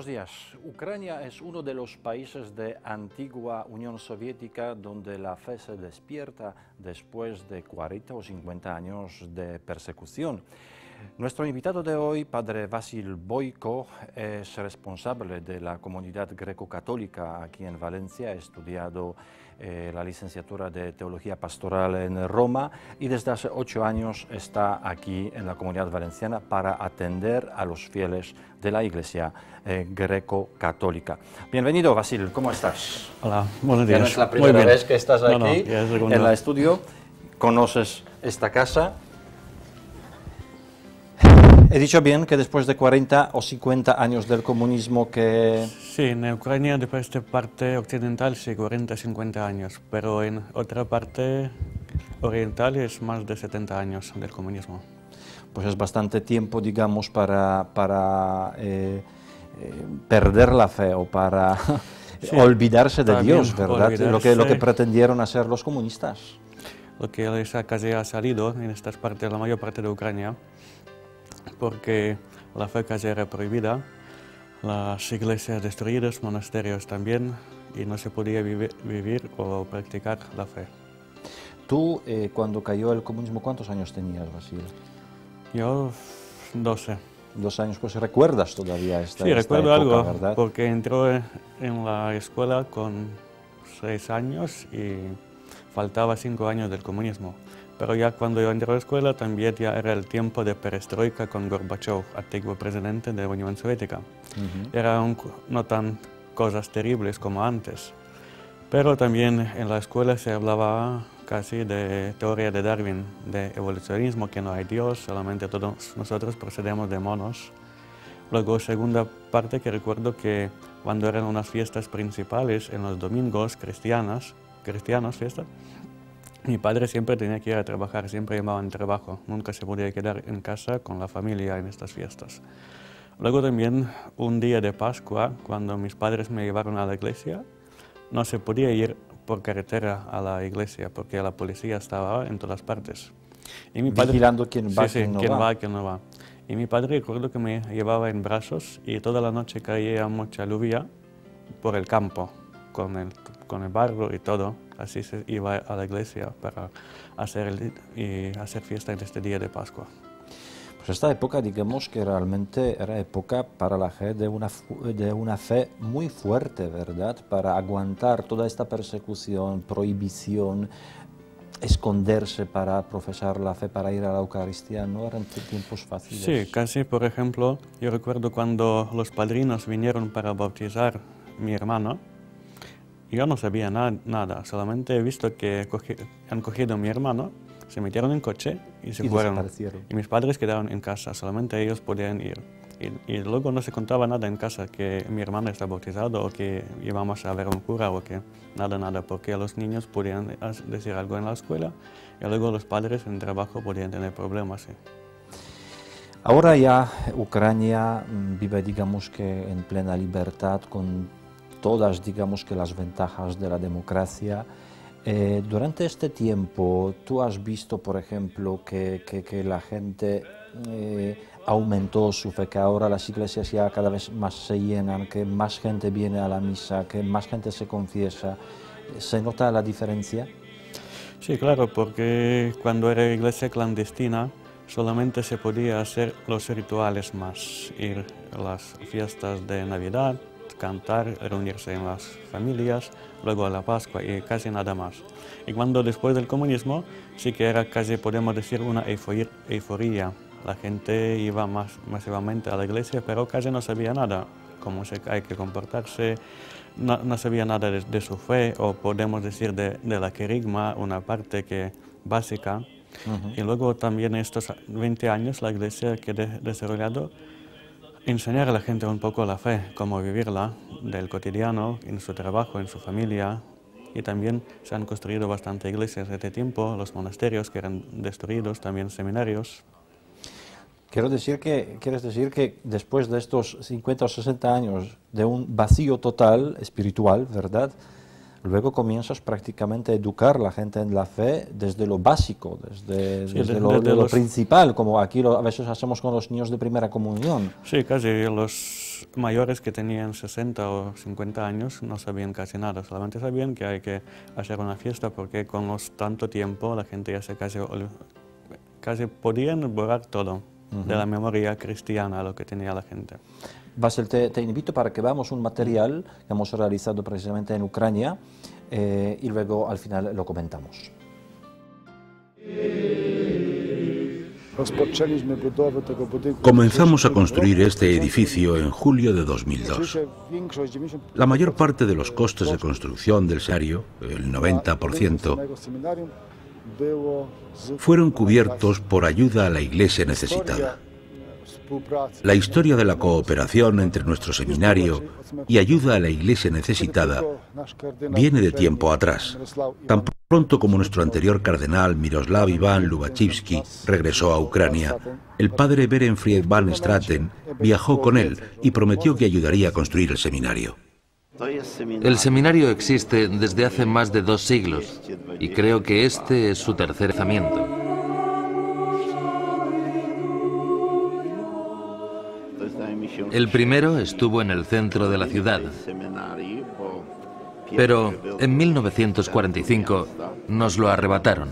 Buenos días. Ucrania es uno de los países de antigua Unión Soviética donde la fe se despierta después de 40 o 50 años de persecución. Nuestro invitado de hoy, padre Vasil Boyko, es responsable de la comunidad greco-católica aquí en Valencia. Ha estudiado la licenciatura de Teología Pastoral en Roma y desde hace 8 años está aquí en la comunidad valenciana para atender a los fieles de la Iglesia greco-católica. Bienvenido, Vasil, ¿cómo estás? Hola, buenos días. Ya no es la primera vez que estás aquí ya es en el estudio. Conoces esta casa. He dicho bien que después de 40 o 50 años del comunismo que... Sí, en Ucrania, de esta parte occidental, sí, 40 50 años, pero en otra parte oriental es más de 70 años del comunismo. Pues es bastante tiempo, digamos, para perder la fe o para sí, olvidarse de Dios, ¿verdad? Olvidarse, lo que pretendieron hacer los comunistas. Lo que casi ha salido en estas partes, la mayor parte de Ucrania, porque la fe casi era prohibida, las iglesias destruidas, monasterios también, y no se podía vivir o practicar la fe. Tú, cuando cayó el comunismo, ¿cuántos años tenías, Vasil? Yo, 12. 2 años, pues recuerdas todavía esta Sí, recuerdo época, algo, ¿verdad? porque entró en la escuela con 6 años y faltaba 5 años del comunismo. Pero ya cuando yo entré a la escuela también ya era el tiempo de perestroika con Gorbachev, antiguo presidente de la Unión Soviética. Eran no tan cosas terribles como antes, pero también en la escuela se hablaba casi de teoría de Darwin, de evolucionismo, que no hay Dios, solamente todos nosotros procedemos de monos. Luego, segunda parte que recuerdo que cuando eran unas fiestas principales, en los domingos cristianos fiestas, mi padre siempre tenía que ir a trabajar, siempre llamaban trabajo, nunca se podía quedar en casa con la familia en estas fiestas. Luego también un día de Pascua, cuando mis padres me llevaron a la iglesia, no se podía ir por carretera a la iglesia porque la policía estaba en todas partes. Y mi padre, vigilando quién va, sí, quién no quién va. va, quién no va. Y mi padre recuerdo que me llevaba en brazos y toda la noche caía mucha lluvia por el campo, con el barro y todo. Así se iba a la iglesia para hacer fiesta en este día de Pascua. Pues esta época, digamos que realmente era época para la gente de una fe muy fuerte, ¿verdad? Para aguantar toda esta persecución, prohibición, esconderse para profesar la fe, para ir a la Eucaristía, no eran tiempos fáciles. Sí, casi, por ejemplo, yo recuerdo cuando los padrinos vinieron para bautizar a mi hermano, yo no sabía nada, solamente he visto que han cogido a mi hermano, se metieron en coche y se fueron. Y mis padres quedaron en casa, solamente ellos podían ir. Y luego no se contaba nada en casa, que mi hermano está bautizado o que íbamos a ver a un cura o que nada, porque los niños podían decir algo en la escuela y luego los padres en el trabajo podían tener problemas. Sí. Ahora ya Ucrania vive, digamos que en plena libertad, con todas, digamos que las ventajas de la democracia. Durante este tiempo, ¿tú has visto, por ejemplo, que la gente aumentó su fe, que ahora las iglesias ya cada vez más se llenan, que más gente viene a la misa, que más gente se confiesa? ¿Se nota la diferencia? Sí, claro, porque cuando era iglesia clandestina solamente se podía hacer los rituales más, ir a las fiestas de Navidad, cantar, reunirse en las familias, luego a la Pascua y casi nada más. Y cuando después del comunismo sí que era casi, podemos decir, una euforía. La gente iba masivamente a la iglesia, pero casi no sabía nada, cómo hay que comportarse, no sabía nada de su fe, o podemos decir de la querigma, una parte básica. Y luego también estos 20 años la iglesia que ha desarrollado enseñar a la gente un poco la fe, cómo vivirla, del cotidiano, en su trabajo, en su familia. Y también se han construido bastantes iglesias de este tiempo, los monasterios que eran destruidos, también seminarios. ¿Quieres decir que después de estos 50 o 60 años de un vacío total espiritual, ¿verdad? Luego comienzas prácticamente a educar a la gente en la fe desde lo básico, desde lo principal, como aquí a veces hacemos con los niños de primera comunión. Sí, casi los mayores que tenían 60 o 50 años no sabían casi nada, solamente sabían que hay que hacer una fiesta porque con tanto tiempo la gente ya se casi podían borrar todo de la memoria cristiana lo que tenía la gente. Vasil, te invito para que veamos un material que hemos realizado precisamente en Ucrania y luego al final lo comentamos. Comenzamos a construir este edificio en julio de 2002. La mayor parte de los costes de construcción del seminario, el 90%, fueron cubiertos por ayuda a la iglesia necesitada. La historia de la cooperación entre nuestro seminario y ayuda a la iglesia necesitada viene de tiempo atrás. Tan pronto como nuestro anterior cardenal Miroslav Iván Lubachivsky regresó a Ucrania, el padre Berenfried van Straten viajó con él y prometió que ayudaría a construir el seminario. El seminario existe desde hace más de 2 siglos y creo que este es su tercer lanzamiento. El primero estuvo en el centro de la ciudad, pero en 1945 nos lo arrebataron.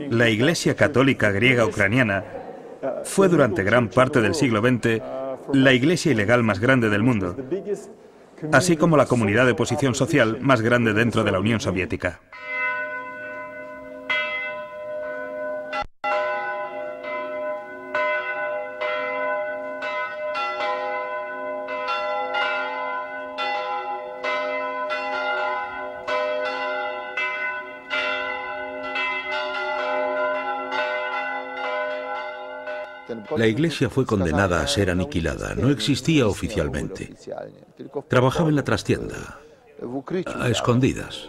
La Iglesia Católica Griega Ucraniana fue durante gran parte del siglo XX la iglesia ilegal más grande del mundo, así como la comunidad de oposición social más grande dentro de la Unión Soviética. La iglesia fue condenada a ser aniquilada, no existía oficialmente. Trabajaba en la trastienda, a escondidas.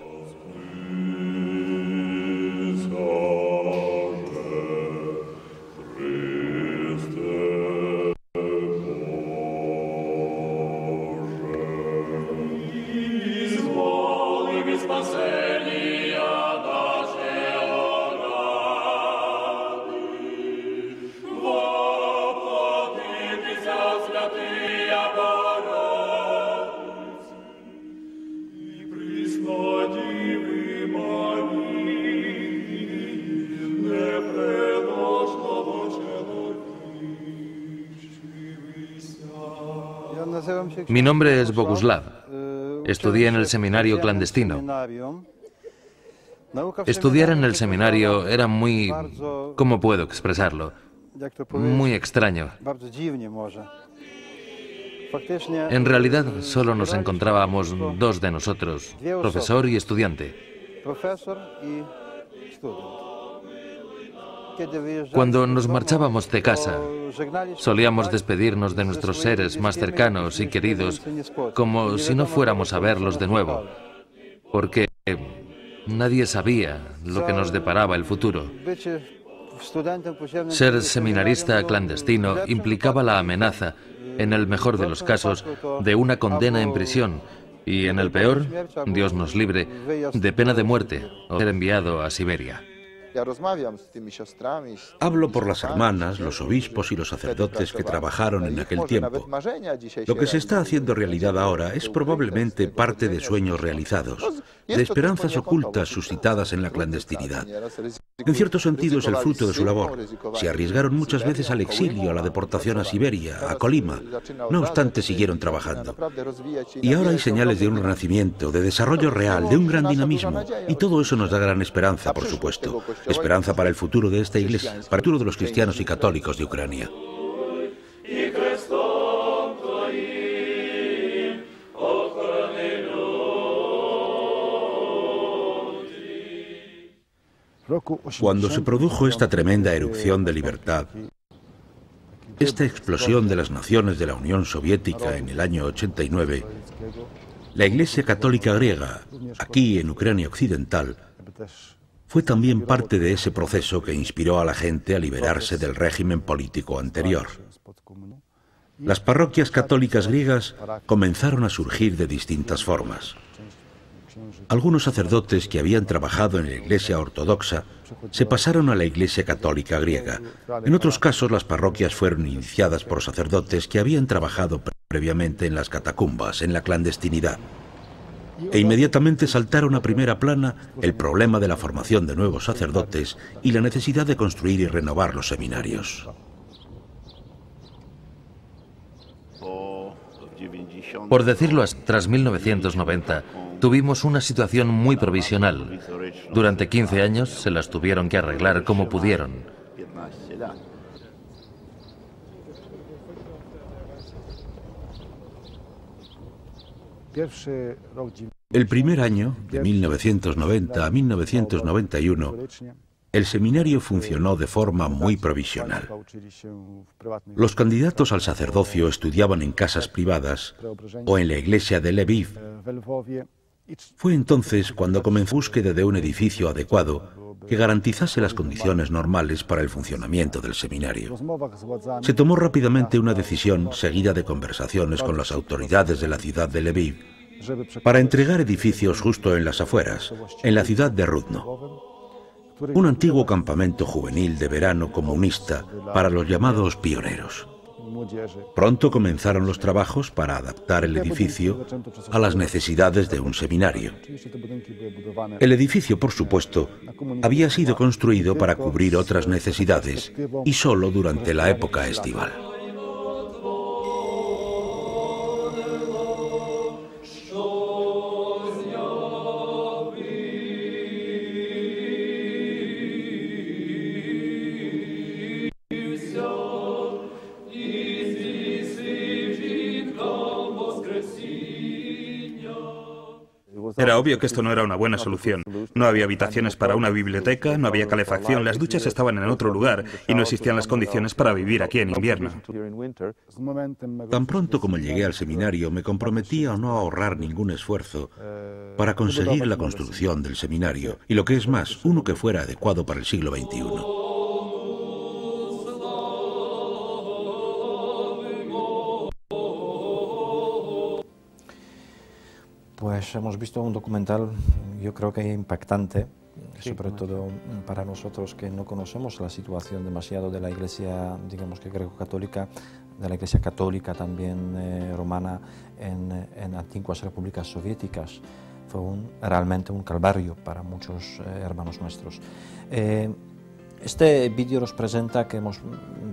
Mi nombre es Boguslav. Estudié en el seminario clandestino. Estudiar en el seminario era muy... ¿cómo puedo expresarlo? Muy extraño. En realidad solo nos encontrábamos 2 de nosotros, profesor y estudiante. Cuando nos marchábamos de casa, solíamos despedirnos de nuestros seres más cercanos y queridos como si no fuéramos a verlos de nuevo, porque nadie sabía lo que nos deparaba el futuro. Ser seminarista clandestino implicaba la amenaza, en el mejor de los casos, de una condena en prisión y, en el peor, Dios nos libre, de pena de muerte o ser enviado a Siberia. Hablo por las hermanas, los obispos y los sacerdotes que trabajaron en aquel tiempo. Lo que se está haciendo realidad ahora es probablemente parte de sueños realizados, de esperanzas ocultas suscitadas en la clandestinidad. En cierto sentido es el fruto de su labor. Se arriesgaron muchas veces al exilio, a la deportación a Siberia, a Colima. No obstante, siguieron trabajando. Y ahora hay señales de un renacimiento, de desarrollo real, de un gran dinamismo. Y todo eso nos da gran esperanza, por supuesto. Esperanza para el futuro de esta iglesia, para el futuro de los cristianos y católicos de Ucrania. Cuando se produjo esta tremenda erupción de libertad, esta explosión de las naciones de la Unión Soviética en el año 89, la Iglesia Católica Griega, aquí en Ucrania Occidental, fue también parte de ese proceso que inspiró a la gente a liberarse del régimen político anterior. Las parroquias católicas griegas comenzaron a surgir de distintas formas. Algunos sacerdotes que habían trabajado en la Iglesia ortodoxa se pasaron a la Iglesia católica griega. En otros casos, las parroquias fueron iniciadas por sacerdotes que habían trabajado previamente en las catacumbas, en la clandestinidad. E inmediatamente saltaron a primera plana el problema de la formación de nuevos sacerdotes y la necesidad de construir y renovar los seminarios. Por decirlo, tras 1990, tuvimos una situación muy provisional. Durante 15 años se las tuvieron que arreglar como pudieron. El primer año, de 1990 a 1991, el seminario funcionó de forma muy provisional. Los candidatos al sacerdocio estudiaban en casas privadas o en la iglesia de Lviv. Fue entonces cuando comenzó la búsqueda de un edificio adecuado que garantizase las condiciones normales para el funcionamiento del seminario. Se tomó rápidamente una decisión, seguida de conversaciones con las autoridades de la ciudad de Lviv, para entregar edificios justo en las afueras, en la ciudad de Rudno. Un antiguo campamento juvenil de verano comunista para los llamados pioneros. Pronto comenzaron los trabajos para adaptar el edificio a las necesidades de un seminario. El edificio, por supuesto, había sido construido para cubrir otras necesidades y solo durante la época estival. Era obvio que esto no era una buena solución. No había habitaciones para una biblioteca, no había calefacción, las duchas estaban en otro lugar y no existían las condiciones para vivir aquí en invierno. Tan pronto como llegué al seminario, me comprometí a no ahorrar ningún esfuerzo para conseguir la construcción del seminario, y lo que es más, uno que fuera adecuado para el siglo XXI. Pues hemos visto un documental, yo creo que impactante, sobre todo para nosotros que no conocemos la situación demasiado de la Iglesia, digamos que greco-católica, de la Iglesia católica también romana en antiguas repúblicas soviéticas. Fue realmente un calvario para muchos hermanos nuestros. Este vídeo nos presenta que hemos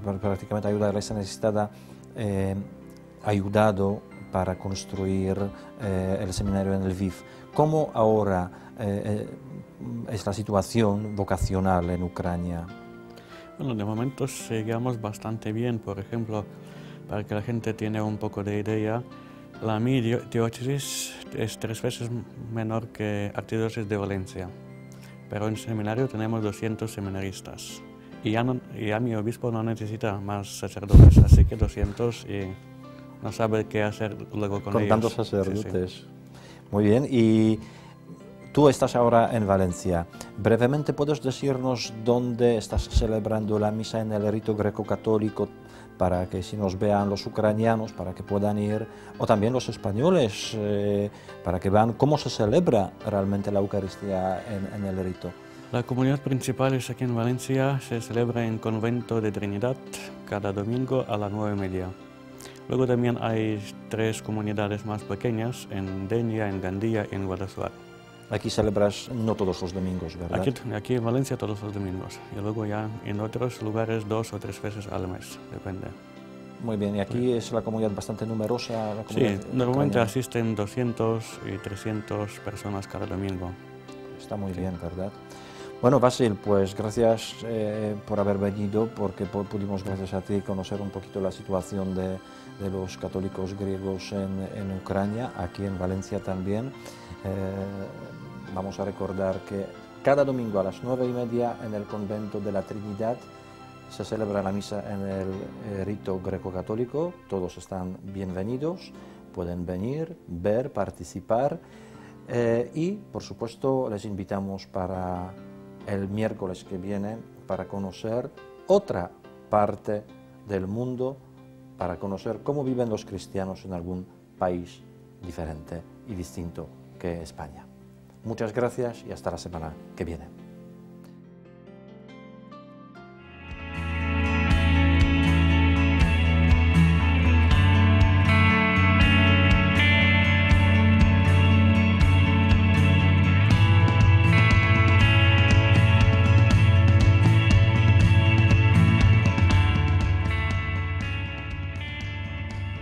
prácticamente ayudado a la Iglesia necesitada, ayudado para construir el seminario en Lviv. ¿Cómo ahora es la situación vocacional en Ucrania? Bueno, de momento seguimos bastante bien. Por ejemplo, para que la gente tenga un poco de idea, la mi diócesis es 3 veces menor que Arquidiócesis de Valencia. Pero en el seminario tenemos 200 seminaristas. Y ya mi obispo no necesita más sacerdotes, así que 200 y no sabe qué hacer luego con ellos. Con tantos sacerdotes. Sí, sí. Muy bien. Y tú estás ahora en Valencia. Brevemente, ¿puedes decirnos dónde estás celebrando la misa en el rito greco-católico para que si nos vean los ucranianos, para que puedan ir, o también los españoles, para que vean cómo se celebra realmente la Eucaristía en el rito? La comunidad principal es aquí en Valencia, se celebra en Convento de Trinidad cada domingo a las 9:30. Luego también hay 3 comunidades más pequeñas, en Denia, en Gandía y en Guadalajara. Aquí celebras no todos los domingos, ¿verdad? Aquí en Valencia todos los domingos, y luego ya en otros lugares 2 o 3 veces al mes, depende. Muy bien, y aquí es la comunidad bastante numerosa. Sí, normalmente asisten 200 y 300 personas cada domingo. Está muy bien, ¿verdad? Bueno, Vasil, pues gracias por haber venido, porque pudimos, gracias a ti, conocer un poquito la situación de los católicos griegos en Ucrania, aquí en Valencia también. Vamos a recordar que cada domingo a las 9:30 en el convento de la Trinidad se celebra la misa en el rito greco-católico. Todos están bienvenidos, pueden venir, ver, participar y, por supuesto, les invitamos para el miércoles que viene para conocer otra parte del mundo, para conocer cómo viven los cristianos en algún país diferente y distinto que España. Muchas gracias y hasta la semana que viene.